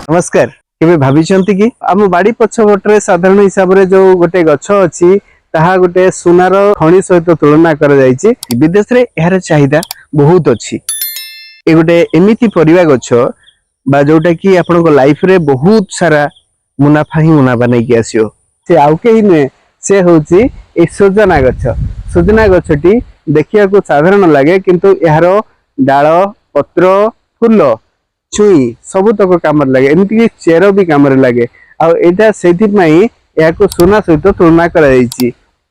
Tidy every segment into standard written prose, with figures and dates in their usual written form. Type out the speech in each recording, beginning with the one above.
नमस्कार। केबे भाबिचंती कि आम बाड़ी पछपटे साधारण हिसाब रे जो गोटे गछ अछि ताहा गोटे सुनार खनि सहित तुलना कर जायछि। विदेश रे एहार चाहिदा बहुत अछि। ए गोटे एमिति परिवा गछ बा जोटा कि आपनको लाइफ रे बहुत सारा मुनाफा ही मुनाफा नै कि आसियो। से आउ केही नै, से होछि ए सजना गछ। सजना गछटी देखिया को साधारण लागे किंतु एहार डाळ, पत्र, फूल, छुई सबुतक काम लगे, एमती कि चेर भी काम लगे। आटा से सुना सहित तुलना कर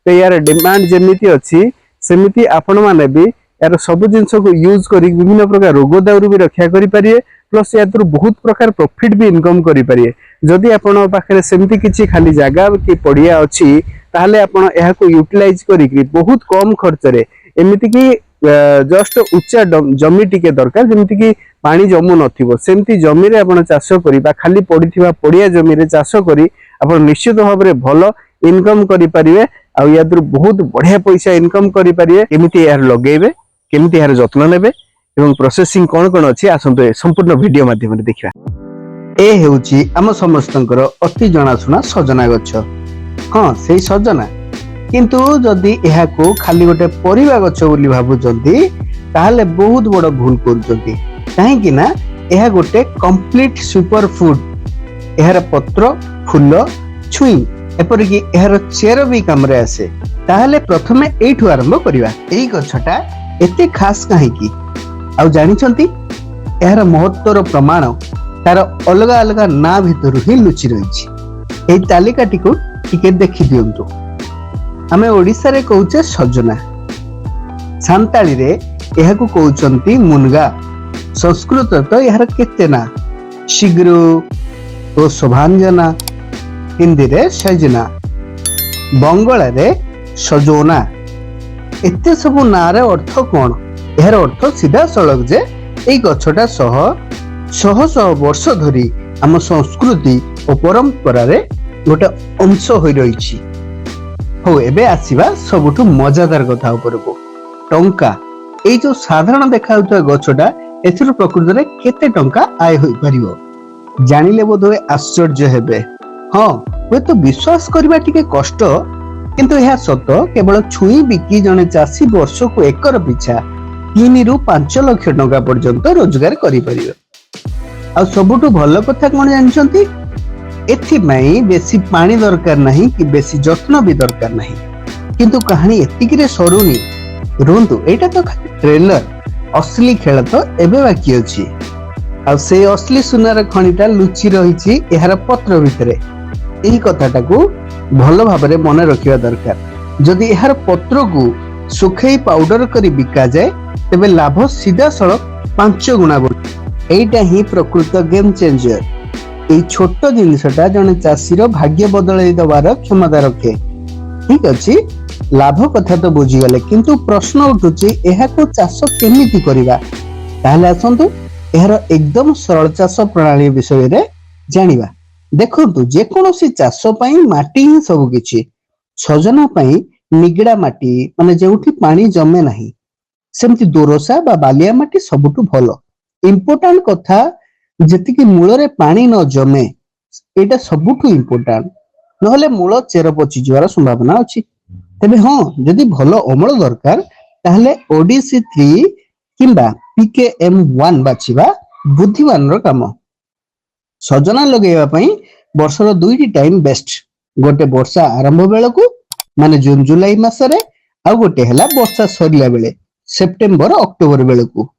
यार डिमांड जमीती अच्छी सेमती आपण मैंने भी यार सब जिनस को यूज कर विभिन्न प्रकार रोग दाउरू भी रक्षा करें। प्लस या बहुत प्रकार प्रॉफिट भी इनकम करें। जदि आपण पाखे सेमती किसी खाली जगह कि पड़िया अच्छी ताहले आपण एहाको यूटिलाइज करी बहुत कम खर्च रे एमिति कि जस्ट उच्चा जमी टिके दरकार जेमति कि पानी जमु नथिबो सेमती जमी रे आपण चाष करी बा खाली पड़िथिबा पड़िया जमी रे चाष करी आपण निश्चित भाव रे भलो इनकम करि परिबे। आ यादर बहुत बढ़िया पैसा इनकम करि परिबे। केमिति यार लगेबे, केमिति यार जत्न नेबे एवं प्रोसेसिंग कोन कोन अछि आसंतो संपूर्ण वीडियो माध्यम रे देखिबा। ए हेउची हम समस्तंकर अति जणासुना सजना गछ। हां सेही सजना, किंतु जदि एहाको खाली गोटे परिवा गछ बोली भाबुचंती ताहले बहुत बड़ भूल करूचंती। काहेकि ना यह गोटे कंप्लीट सुपर फूड। यार पत्र, फूल, छुई एपरिक यार चेर भी काम रे आसे। ताहले प्रथमे एठु आरंभ करिवा। एई गछटा एते खास काहेकि आ जानिचंती यार महत्तर प्रमाण तार अलग अलग ना भितर ही लुचि रहिछि। एई तालिकाटी को टिके देखि दियंतु। आमे ओडिसा रे कहउचे सजना, सांताली रे एहाकु कहउचंती मुनगा, संस्कृत तो यार केते ना शीघ्र तो शोभांजना, हिंदी रे सजना, बंगला रे सजोना। एते सबु ना रे अर्थ कोन? यार अर्थ सीधा सड़क जे एई गछटा शह शह वर्ष धरी आम संस्कृति और परंपरा रे गोटे अंश होई रहिछि। हो एबे आसीबा सबुठु मजादार कथा उपरको। टंका एई जो साधारण देखाउतवा गछटा एथिर प्रकृति रे केते टंका आय होई परिबो जानिले बोधवे आश्चर्य हेबे। हां वे तो विश्वास करबा टिके कष्ट, किंतु यह सत। केवल छुई बिकी जने चासी वर्ष को एकर पिछा 3 रु 5 लाख टंका पर्यंत रोजगार करि परिबो। आ सबुठु भलो कथा कोन जानछंती? एथि मई बेसी पानी दरकार नहीं कि बेसी जत्न भी दरकार नहीं। किंतु कहानी एतिकी रे सरुनी। रुंतु एटा तो ट्रेलर, असली खेल तो एबे बाकी अछि। आ से असली सुनार खनिटा लुचि रहिछि एहार पत्र भितरे। एही कथाटा को भलो भाबरे मने रखिबा दरकार। जदि एहार पत्र को सुखै पाउडर करी बिका जाय तेबे लाभ सीधा सड़क 5 गुणा बढ़ी। एइटा ही प्रकृत गेम चेंजर। एई छोट जिनिसटा जने चासीर भाग्य बदलै दबार क्षमता रखे। ठीक अछि, लाभ कथा तो बुझी गले, किंतु प्रश्न उठुछि एहाको चाष केमिति करिबा। ताहले आसंतु एहार एकदम सरल चाष प्रणाली विषय रे जानिबा। देखंतु जे कोनोसी चाष पई माटी ही सब किछि। सजना पई निगडा माटी माने जेउठी पानी जमे नाही, सेमति दोरसा बा बालिया माटी सबुठु भलो। इंपोर्टेंट कथा जेतिकी मूल रे पानी न जमे, एटा सबुठु इंपोर्टेंट। नहले मूल चेर पचि जिवार संभावना अछि। तेबे हां जदि भलो अमल दरकार ताहले ओडीसी 3 किंबा PKM1 बाछिबा बुद्धिमान रो काम। सजना लगेबा पई वर्षर 2टी टाइम बेस्ट। गोटे वर्षा आरंभ बेलकू माने जून जुलाई मासरे, आ गोटे हला वर्षा सरिला बेले सेप्टेम्बर अक्टोबर बेलकू।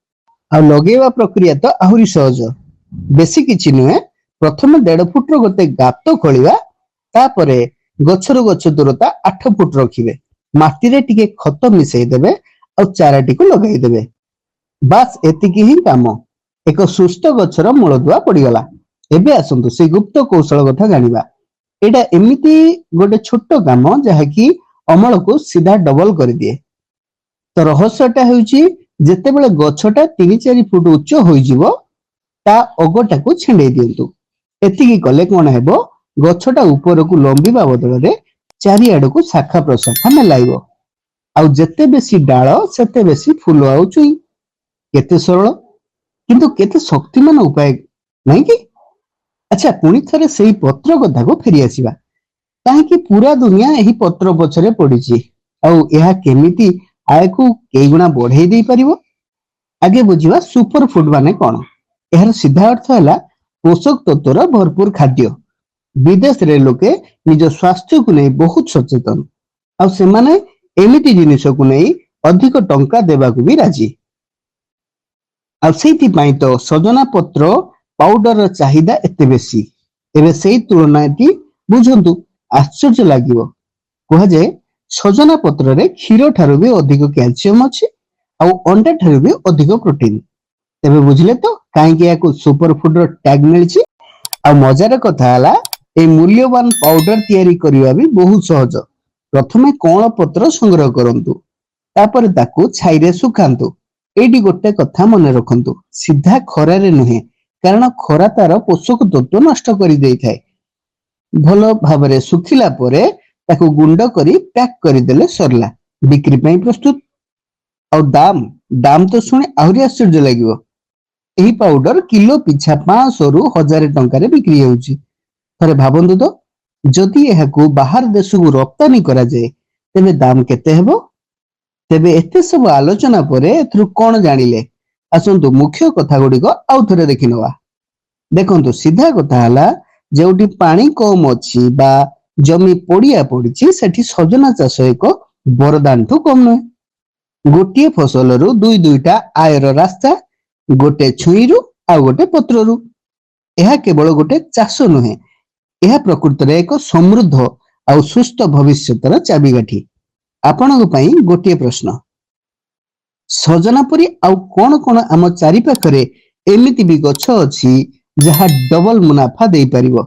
आ लगेबा प्रक्रिया तो आहुरी सहज, बेसी किछि नुहे। प्रथम 1.5 फुट रो गोटे गातो खोलिबा, तापरे गछरु गछ दूरता 8 फुट रखिबे। माटी रे टिके खत मिसई देबे और चाराटी को लगाई देबे। बास एतिकी ही काम। एक सुस्थ गछर मूलदुआ पड़ीगला। एबे आसंतु से गुप्त कौशल कथा जानिबा। एटा एमिति गोटे छोट काम जहा कि अमल को सीधा डबल कर दिए। तो रहस्यटा हेउची जेतेबेले गछटा 3-4 फुट उच्च होई जिवो ता अगटा को छिंडे दियंतु। एतिकी कले कोन हेबो, गछटा ऊपर को लंबीबा बदल रे चारिआड को शाखा प्रशाखा मेलाइबो। आ जेते बेसी डाळ सेते बेसी फूल आउ चुई। केते सरल किंतु केते शक्तिमान उपाय नहीं कि? अच्छा पुणी थे से पत्र कथा को फेरी आसवा कहीं पूरा दुनिया यही पत्र पछरे पड़ी आउमी आय को कई गुणा बढ़ई दे पार आगे बुझा सुपर फुड माने कौन यार सीधा अर्थ है पोषक तत्वर भरपूर खाद्य विदेश रे लोके निज स्वास्थ्य को नहीं बहुत सचेतन आमती जिनिस को नहीं अधिक टंका देवा भी राजी आई तो सजना पत्र पाउडर चाहिदा एते बेसी एबे सेही तुलना बुझंतु आश्चर्य लागिवो कह जाए सजना पत्र रे क्षीर ठारू भी अधिक कैल्शियम अच्छी आउ अंडा ठारू भी अधिक प्रोटीन तेबे बुझले तो कहीं सुपर फूड रो टैग मिलछि आ मजार कथा हला ए मूल्यवान पाउडर तैयारी करबा भी बहुत सहज प्रथमे कोण पत्र संग्रह करंतु तापर ताकू छाई रे सुखांतु एडी गोटे कथा मन रखंतु सीधा खरा रे नुहे कारण खरा तार पोषक तत्व नष्ट कर दे थाए भल भाव सुखिला परे ताकू गुंड करी पैक करदेले सरला बिक्री पई प्रस्तुत और दाम दाम तो सुने आहरी आश्चर्य लागिवो एही पाउडर किलो पिछा 500 रु 1000 टंका रे बिक्री होउची थरे भाबंतु तो जदि एहाकू बाहर देश को रप्तानी करा जाए तेबे दाम केते हेबो तेबे एते सब आलोचना परे एथरु कोन जानिले आसंतु मुख्य कथा गुडी को आउ थरे देखिनवा देखंतु सीधा कथा हला जेउटी पानी कम अछि बा जमी पड़िया पड़िछि सेठी सजना चाष एक वरदान ठू कम न गोटे फसल रु दुई दुईटा आयर रास्ता गोटे छुई रु आ गोटे पत्र रु यह केवल गोटे चाष नुहे यह प्रकृत रे एक समृद्ध आ सुस्थ भविष्यतर चाबिकाठी आपणक पई गोटे प्रश्न सजना परी आउ कोन कोन आम चारि पाखरे एमिति भी गछ अछि जहा डबल मुनाफा दे परिबो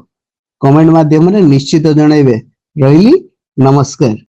कमेंट माध्यम रे निश्चित जणाइबे रहिली नमस्कार।